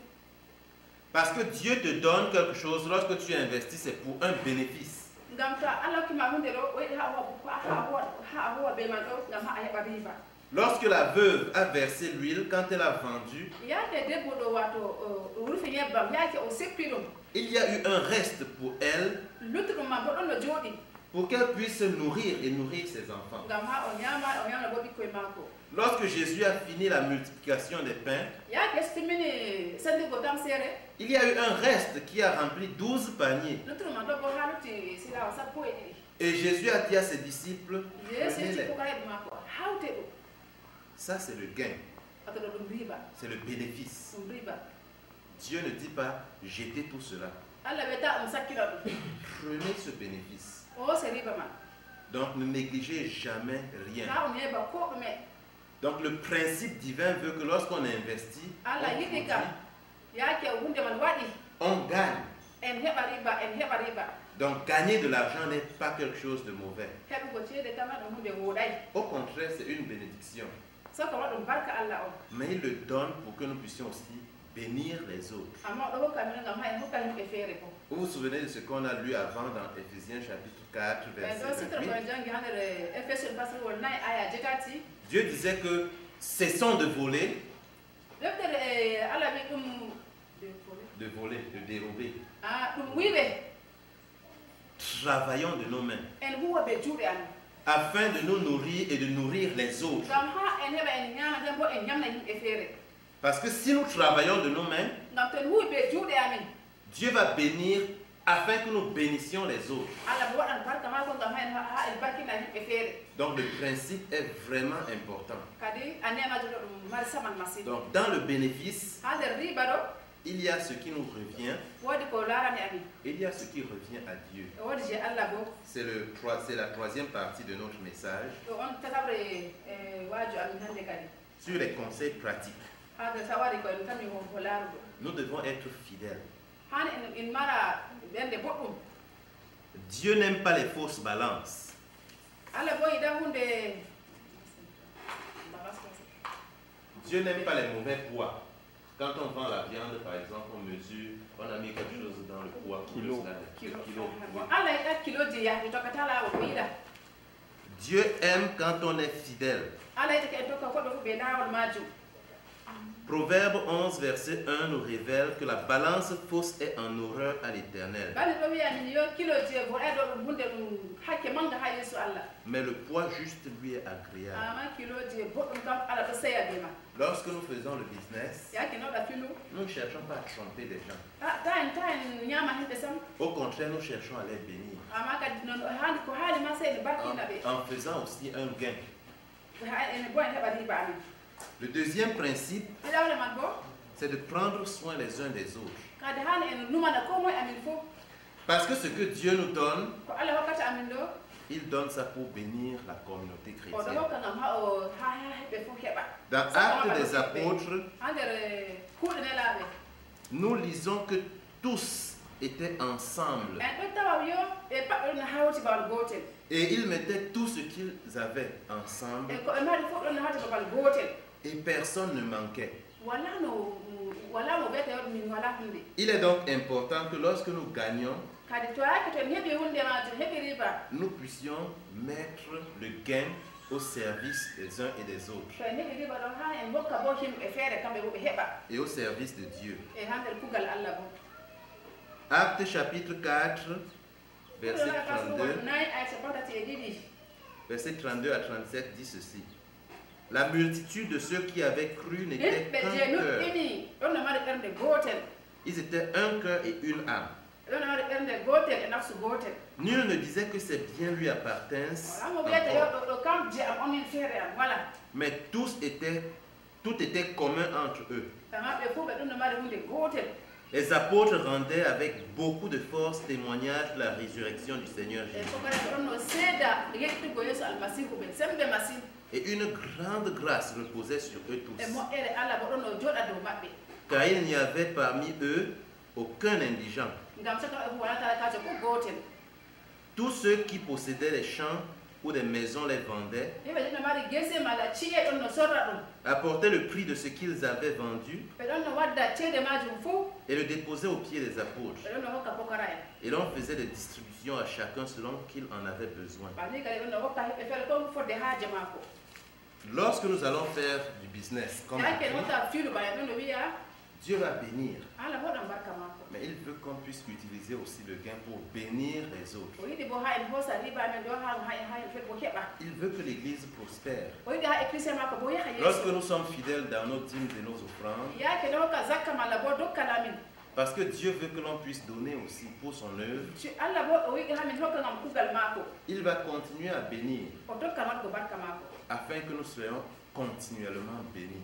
Parce que Dieu te donne quelque chose, lorsque tu investis, c'est pour un bénéfice. ngam to Allah hokkima hunde ɗo o yiɗi ha a huwa ɓe man ɗo ngam ha a heɓa riba Lorsque la veuve a versé l'huile, quand elle a vendu, il y a eu un reste pour elle, pour qu'elle puisse se nourrir et nourrir ses enfants. Lorsque Jésus a fini la multiplication des pains, il y a eu un reste qui a rempli 12 paniers. Et Jésus a dit à ses disciples, prenez-les. Ça, c'est le gain. C'est le bénéfice. Dieu ne dit pas, jetez tout cela. Prenez ce bénéfice. Donc, ne négligez jamais rien. Donc, le principe divin veut que lorsqu'on investit, on gagne. Donc, gagner de l'argent n'est pas quelque chose de mauvais. Au contraire, c'est une bénédiction. Mais il le donne pour que nous puissions aussi bénir les autres. Vous vous souvenez de ce qu'on a lu avant dans Éphésiens chapitre 4, verset 28? Dieu disait que cessons de voler, de dérober. Travaillons de nos mains afin de nous nourrir et de nourrir les autres. Parce que si nous travaillons de nos mains, Dieu va bénir afin que nous bénissions les autres. Donc le principe est vraiment important. Donc dans le bénéfice, il y a ce qui nous revient et il y a ce qui revient à Dieu. C'est la troisième partie de notre message sur les conseils pratiques. Nous devons être fidèles. Dieu n'aime pas les fausses balances. Dieu n'aime pas les mauvais poids. Quand on vend la viande, par exemple, on mesure, on a mis quelque chose dans le poids. Dieu aime quand on est fidèle. Proverbe 11, verset 1 nous révèle que la balance fausse est en horreur à l'Éternel. Mais le poids juste lui est agréable. Lorsque nous faisons le business, nous ne cherchons pas à tromper les gens. Au contraire, nous cherchons à les bénir. En faisant aussi un gain. Le deuxième principe, c'est de prendre soin les uns des autres. Parce que ce que Dieu nous donne, il donne ça pour bénir la communauté chrétienne. Dans Actes des Apôtres, nous lisons que tous étaient ensemble. Et ils mettaient tout ce qu'ils avaient ensemble. Et personne ne manquait. Il est donc important que lorsque nous gagnons, nous puissions mettre le gain au service des uns et des autres. Et au service de Dieu. Actes chapitre 4, verset 32 à 37 dit ceci. La multitude de ceux qui avaient cru n'était qu'un cœur. Ils étaient un cœur et une âme. Nul ne disait que ses biens lui appartinssent encore. Mais tout était commun entre eux. Les apôtres rendaient avec beaucoup de force témoignage de la résurrection du Seigneur Jésus. Et une grande grâce reposait sur eux tous. Car il n'y avait parmi eux aucun indigent. Tous ceux qui possédaient des champs ou des maisons les vendaient, apportaient le prix de ce qu'ils avaient vendu et le déposaient aux pieds des apôtres. Et l'on faisait des distributions à chacun selon qu'il en avait besoin. Lorsque nous allons faire du business, comme Dieu va bénir. Mais il veut qu'on puisse utiliser aussi le gain pour bénir les autres. Il veut que l'Église prospère. Lorsque nous sommes fidèles dans nos dîmes et nos offrandes, parce que Dieu veut que l'on puisse donner aussi pour son œuvre, il va continuer à bénir afin que nous soyons continuellement bénis.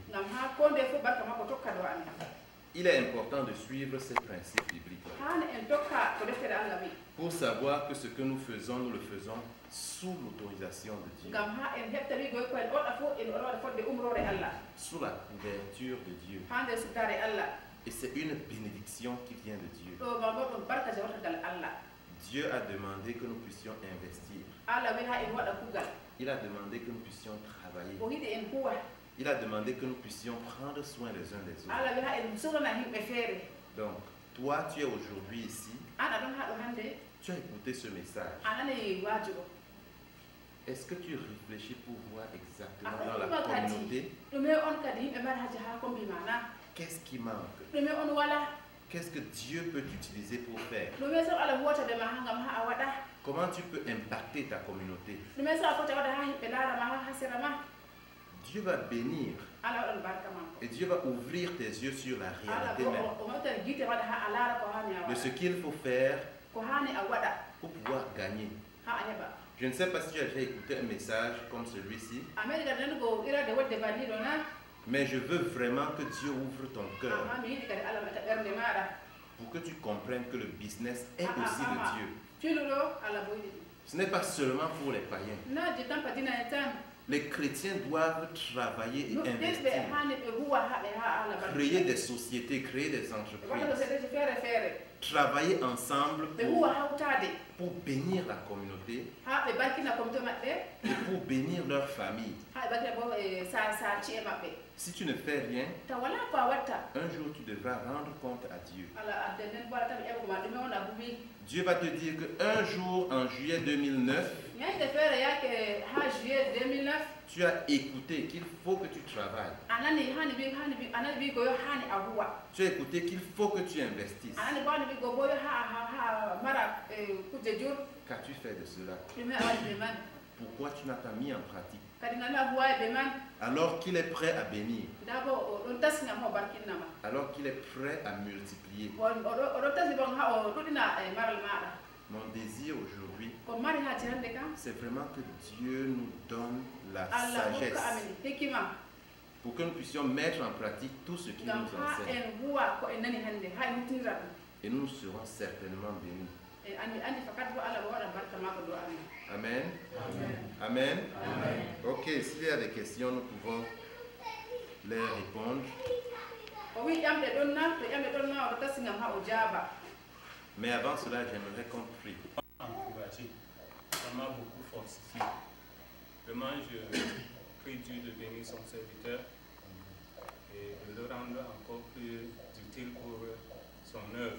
Il est important de suivre ces principes bibliques pour savoir que ce que nous le faisons sous l'autorisation de Dieu, sous la couverture de Dieu. Et c'est une bénédiction qui vient de Dieu. Dieu a demandé que nous puissions investir. Il a demandé que nous puissions travailler. Il a demandé que nous puissions prendre soin les uns des autres. Donc, toi, tu es aujourd'hui ici. Tu as écouté ce message. Est-ce que tu réfléchis pour voir exactement dans la communauté qu'est-ce qui manque? Qu'est-ce que Dieu peut t'utiliser pour faire? Comment tu peux impacter ta communauté? Dieu va bénir. Et Dieu va ouvrir tes yeux sur la réalité même de ce qu'il faut faire pour pouvoir gagner. Je ne sais pas si tu as déjà écouté un message comme celui-ci, mais je veux vraiment que Dieu ouvre ton cœur pour que tu comprennes que le business est aussi de Dieu. Ce n'est pas seulement pour les païens. Les chrétiens doivent travailler et investir, créer des sociétés, créer des entreprises, travailler ensemble pour bénir la communauté et pour bénir leur famille. Si tu ne fais rien, un jour tu devras rendre compte à Dieu. Dieu va te dire qu'un jour, en juillet 2009, tu as écouté qu'il faut que tu travailles. Tu as écouté qu'il faut que tu investisses. Qu'as-tu fait de cela? Pourquoi tu n'as pas mis en pratique? Alors qu'il est prêt à bénir. Alors qu'il est prêt à multiplier. Mon désir aujourd'hui, c'est vraiment que Dieu nous donne la sagesse pour que nous puissions mettre en pratique tout ce qu'il nous enseigne. Et nous serons certainement bénis. Amen. Amen. Ok, s'il y a des questions, nous pouvons les répondre. Mais avant cela, j'aimerais qu'on prie. Ça m'a beaucoup fortifié. Vraiment, je prie Dieu de bénir son serviteur et de le rendre encore plus utile pour son œuvre.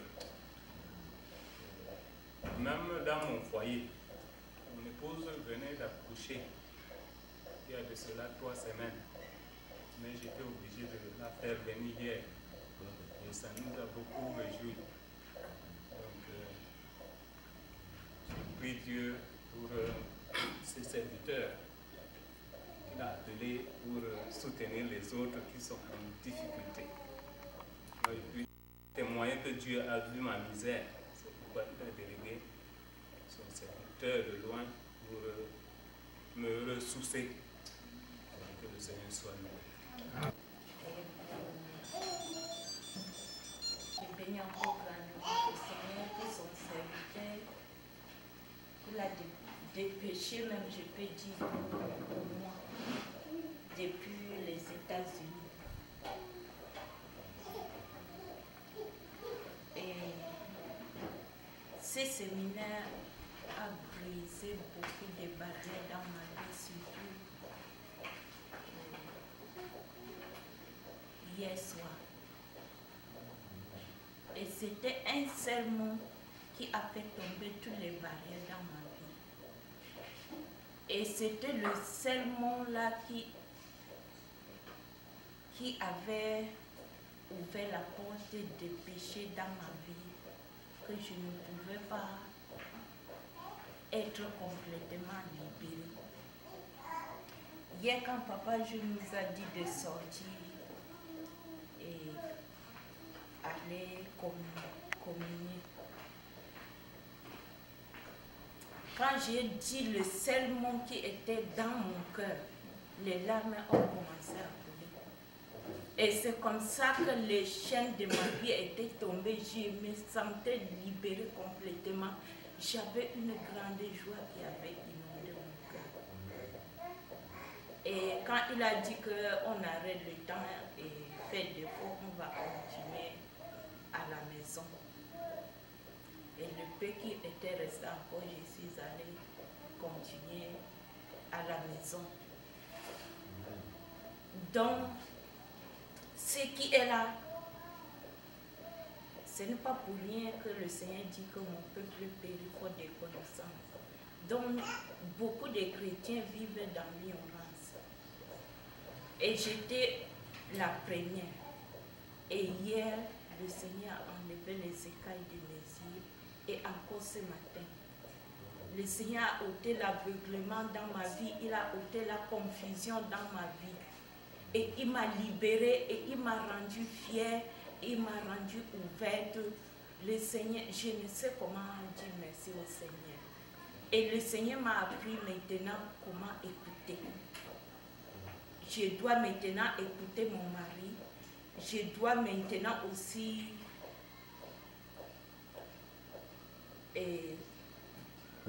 Même dans mon foyer, mon épouse venait d'accoucher il y a de cela 3 semaines. Mais j'étais obligé de la faire venir hier. Et ça nous a beaucoup réjouis. Donc, je prie Dieu pour ses serviteurs qu'il a appelés pour soutenir les autres qui sont en difficulté. Et puis, témoigner que Dieu a vu ma misère. C'est pourquoi il a délégué son serviteur de loin pour me ressourcer. Que le Seigneur soit loué. Je bénis encore grandement le Seigneur pour son serviteur. Il a dépêché, même je peux dire, pour moi, depuis les États-Unis. Et ce séminaire a brisé beaucoup de barrières dans ma vie, surtout hier soir. Et c'était un seul mot qui a fait tomber toutes les barrières dans ma vie. Et c'était le seul mot là qui qui avait ouvert la porte des péchés dans ma vie, que je ne pouvais pas être complètement libérée. Hier, quand Papa je nous a dit de sortir et aller communier, quand j'ai dit le seul mot qui était dans mon cœur, les larmes ont commencé à couler. Et c'est comme ça que les chaînes de ma vie étaient tombées. Je me sentais libérée complètement. J'avais une grande joie qui avait inondé mon cœur. Et quand il a dit qu'on arrête le temps et fait défaut, on va continuer à la maison. Et le peu qui était resté encore, je suis allée continuer à la maison. Donc, ce qui est là, ce n'est pas pour rien que le Seigneur dit que mon peuple périt faute de connaissances. Donc, beaucoup de chrétiens vivent dans l'ignorance. Et j'étais la première. Et hier, le Seigneur a enlevé les écailles de mes yeux. Et encore ce matin, le Seigneur a ôté l'aveuglement dans ma vie, il a ôté la confusion dans ma vie. Et il m'a libérée et il m'a rendue fière, il m'a rendue ouverte. Le Seigneur, je ne sais comment dire merci au Seigneur. Et le Seigneur m'a appris maintenant comment écouter. Je dois maintenant écouter mon mari. Je dois maintenant aussi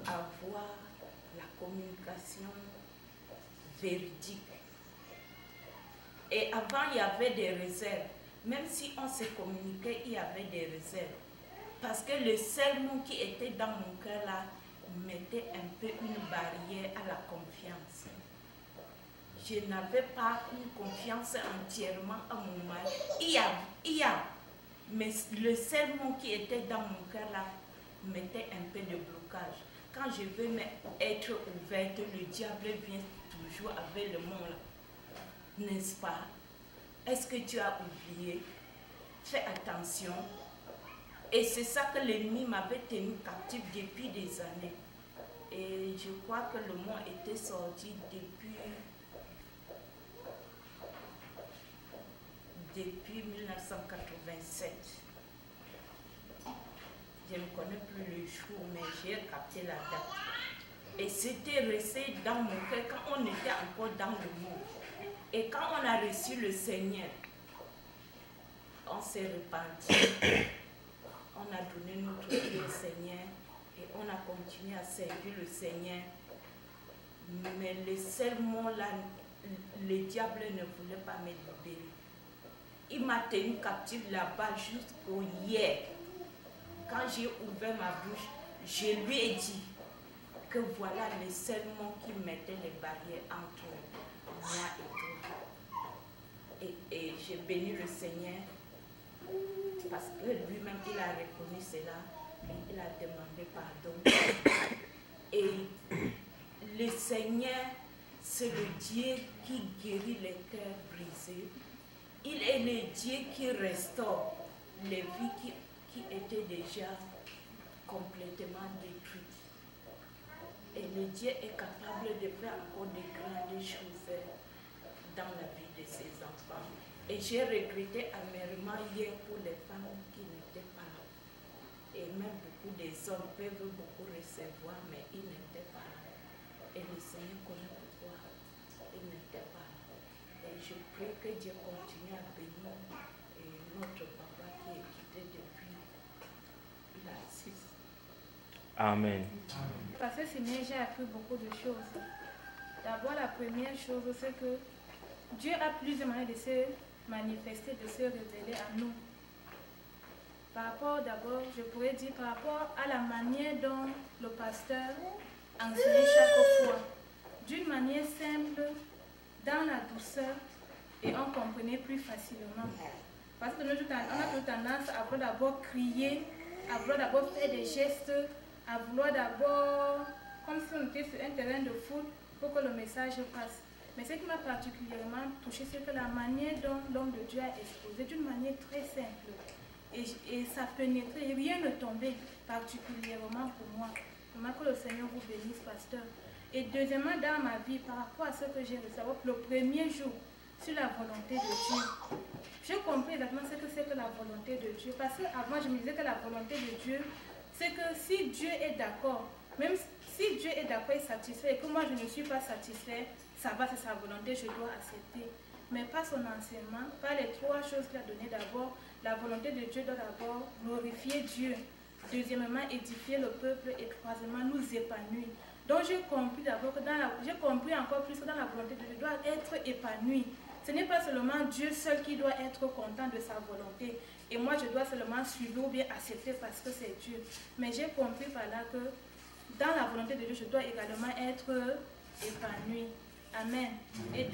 avoir la communication véridique. Et avant, il y avait des réserves. Même si on se communiquait, il y avait des réserves. Parce que le seul mot qui était dans mon cœur là mettait un peu une barrière à la confiance. Je n'avais pas une confiance entièrement à mon mari. Il y a. Mais le seul mot qui était dans mon cœur là mettait un peu de blocage. Quand je veux être ouverte, le diable vient toujours avec le mot là. N'est-ce pas? Est-ce que tu as oublié? Fais attention. Et c'est ça que l'ennemi m'avait tenu captif depuis des années. Et je crois que le mot était sorti depuis 1987. Je ne connais plus le jour, mais j'ai capté la date. Et c'était resté dans mon cœur quand on était encore dans le monde. Et quand on a reçu le Seigneur, on s'est repenti. On a donné notre vie au Seigneur et on a continué à servir le Seigneur. Mais le seul mot là, le diable ne voulait pas me libérer. Il m'a tenu captive là-bas jusqu'au hier. Quand j'ai ouvert ma bouche, je lui ai dit que voilà le seul mot qui mettait les barrières entre moi et toi. Et j'ai béni le Seigneur parce que lui-même il a reconnu cela et il a demandé pardon. Et le Seigneur, c'est le Dieu qui guérit les cœurs brisés. Il est le Dieu qui restaure les vies qui étaient déjà complètement détruites. Et le Dieu est capable de faire encore de grandes choses dans la vie de ses enfants. Et j'ai regretté amèrement hier pour les femmes qui n'étaient pas là. Et même beaucoup des hommes peuvent beaucoup recevoir, mais ils n'étaient pas là. Et le Seigneur connaît pourquoi ils n'étaient pas là. Et je prie que Dieu continue à bénir notre papa qui est quitté depuis la 6. Amen. Parce que Seigneur, j'ai appris beaucoup de choses. D'abord, la première chose, c'est que Dieu a plusieurs manières de se manifester, de se révéler à nous. Par rapport, d'abord, je pourrais dire par rapport à la manière dont le pasteur enseigne chaque fois. D'une manière simple, dans la douceur, et on comprenait plus facilement. Parce que nous, on a toute tendance à vouloir d'abord crier, à vouloir d'abord faire des gestes, à vouloir d'abord, comme si on était sur un terrain de foot, pour que le message passe. Mais ce qui m'a particulièrement touché, c'est que la manière dont l'homme de Dieu a exposé, d'une manière très simple, et ça pénétrait, rien ne tombait particulièrement pour moi. Vraiment que le Seigneur vous bénisse, pasteur. Et deuxièmement, dans ma vie, par rapport à ce que j'ai reçu, le premier jour, sur la volonté de Dieu, j'ai compris exactement ce que c'est que la volonté de Dieu. Parce qu'avant, je me disais que la volonté de Dieu, c'est que si Dieu est d'accord, même si Dieu est d'accord et satisfait, et que moi je ne suis pas satisfait, ça va, c'est sa volonté, je dois accepter. Mais pas son enseignement, pas les trois choses qu'il a données. D'abord, la volonté de Dieu doit d'abord glorifier Dieu. Deuxièmement, édifier le peuple. Et troisièmement, nous épanouir. Donc j'ai compris d'abord que j'ai compris encore plus que dans la volonté de Dieu, je dois être épanoui. Ce n'est pas seulement Dieu seul qui doit être content de sa volonté. Et moi, je dois seulement suivre ou bien accepter parce que c'est Dieu. Mais j'ai compris par là que dans la volonté de Dieu, je dois également être épanoui. Amen. Et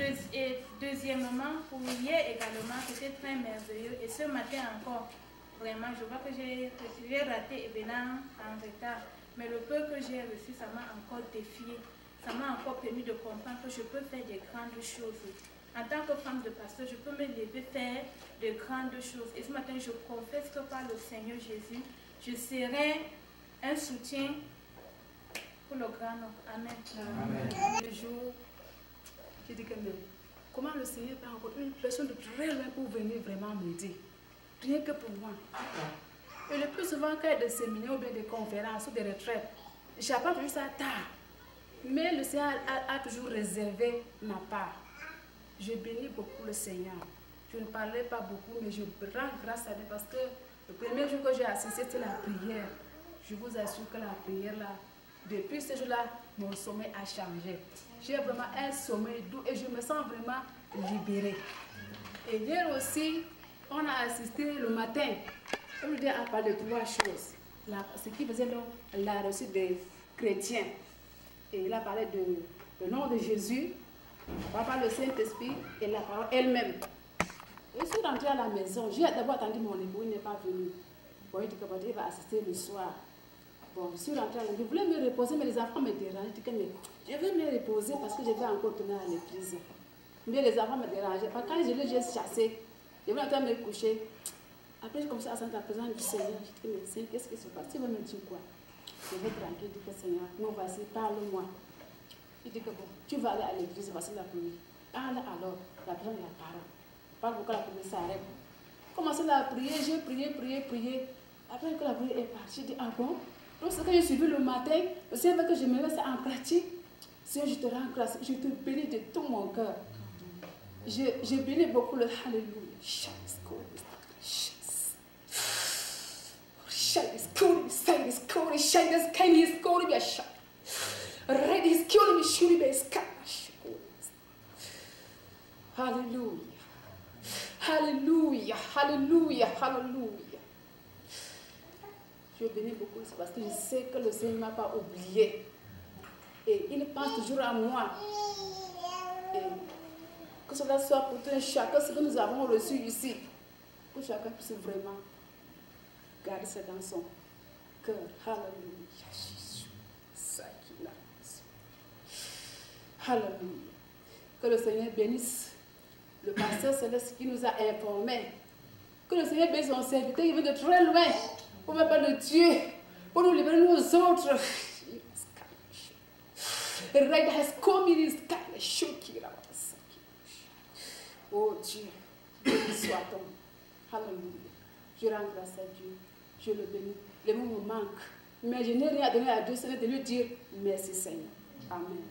deuxièmement, pour hier également, c'était très merveilleux. Et ce matin encore, vraiment, je vois que j'ai raté venant en retard. Mais le peu que j'ai reçu, ça m'a encore défié. Ça m'a encore permis de comprendre que je peux faire des grandes choses. En tant que femme de pasteur, je peux me lever faire de grandes choses. Et ce matin, je confesse que par le Seigneur Jésus, je serai un soutien pour le grand nom. Amen. Amen. Le jour, j'ai dit que mais, comment le Seigneur prend encore une personne de très loin pour venir vraiment m'aider. Rien que pour moi. Et le plus souvent, quand il y a des séminaires ou bien des conférences ou des retraites, j'apprends toujours ça tard. Mais le Seigneur a toujours réservé ma part. Je bénis beaucoup le Seigneur. Je ne parlais pas beaucoup, mais je rends grâce à Dieu parce que le premier jour que j'ai assisté, c'était la prière. Je vous assure que la prière, là, depuis ce jour-là, mon sommeil a changé. J'ai vraiment un sommeil doux et je me sens vraiment libérée. Et hier aussi, on a assisté le matin. On nous a parlé de trois choses. Ce qui faisait la réussite des chrétiens. Et il a parlé du nom de Jésus, par le Saint-Esprit et la parole elle-même. Je suis rentrée à la maison. J'ai d'abord attendu mon époux, il n'est pas venu. Bon, il dit qu'il va assister le soir. Bon, je suis rentrée à la maison. Je voulais me reposer, mais les enfants me dérangeaient. Je dis que je vais me reposer parce que je vais encore tourner à l'église. Mais les enfants me dérangeaient. Quand je les ai chassés, je vais entrer me coucher. Après, je commence à sentir la présence du Seigneur. Je dis, mais Seigneur, qu'est-ce qui se passe? Tu vas me dire quoi? Je vais tranquille, je dis que Seigneur, non, vas-y, parle-moi. Il dit que bon, tu vas aller à l'église, voici la prière. Ah là alors, la personne de la parole. Parle pourquoi la prière s'arrête. Commencé à prier, j'ai prié. Après que la prière est partie, je dis, ah bon? Donc ce que j'ai suivi le matin, c'est vrai que je me mets ça en pratique. Seigneur, je te rends grâce, je te bénis de tout mon cœur. Je bénis beaucoup le Alléluia. Shine is cool. Shine is cool. Shine is cool. Shine is cool. Shine is cool. Red is cool. Me should be sky. Hallelujah. Hallelujah. Hallelujah. Hallelujah. Je bénis beaucoup parce que je sais que le Seigneur ne m'a pas oublié. Et il pense toujours à moi. Et que cela soit pour tout chacun ce que nous avons reçu ici. Que chacun puisse vraiment garder ça dans son cœur. Hallelujah. Hallelujah. Que le Seigneur bénisse le pasteur Céleste qui nous a informés. Que le Seigneur bénisse son serviteur qui vient de très loin pour me parler de Dieu, pour nous libérer nous autres. Right has come in his kind of shaking. Oh Dieu, béni soit-on. Hallelujah. Je rends grâce à Dieu. Je le bénis. Les mots me manquent. Mais je n'ai rien à donner à Dieu, c'est de lui dire merci Seigneur. Amen.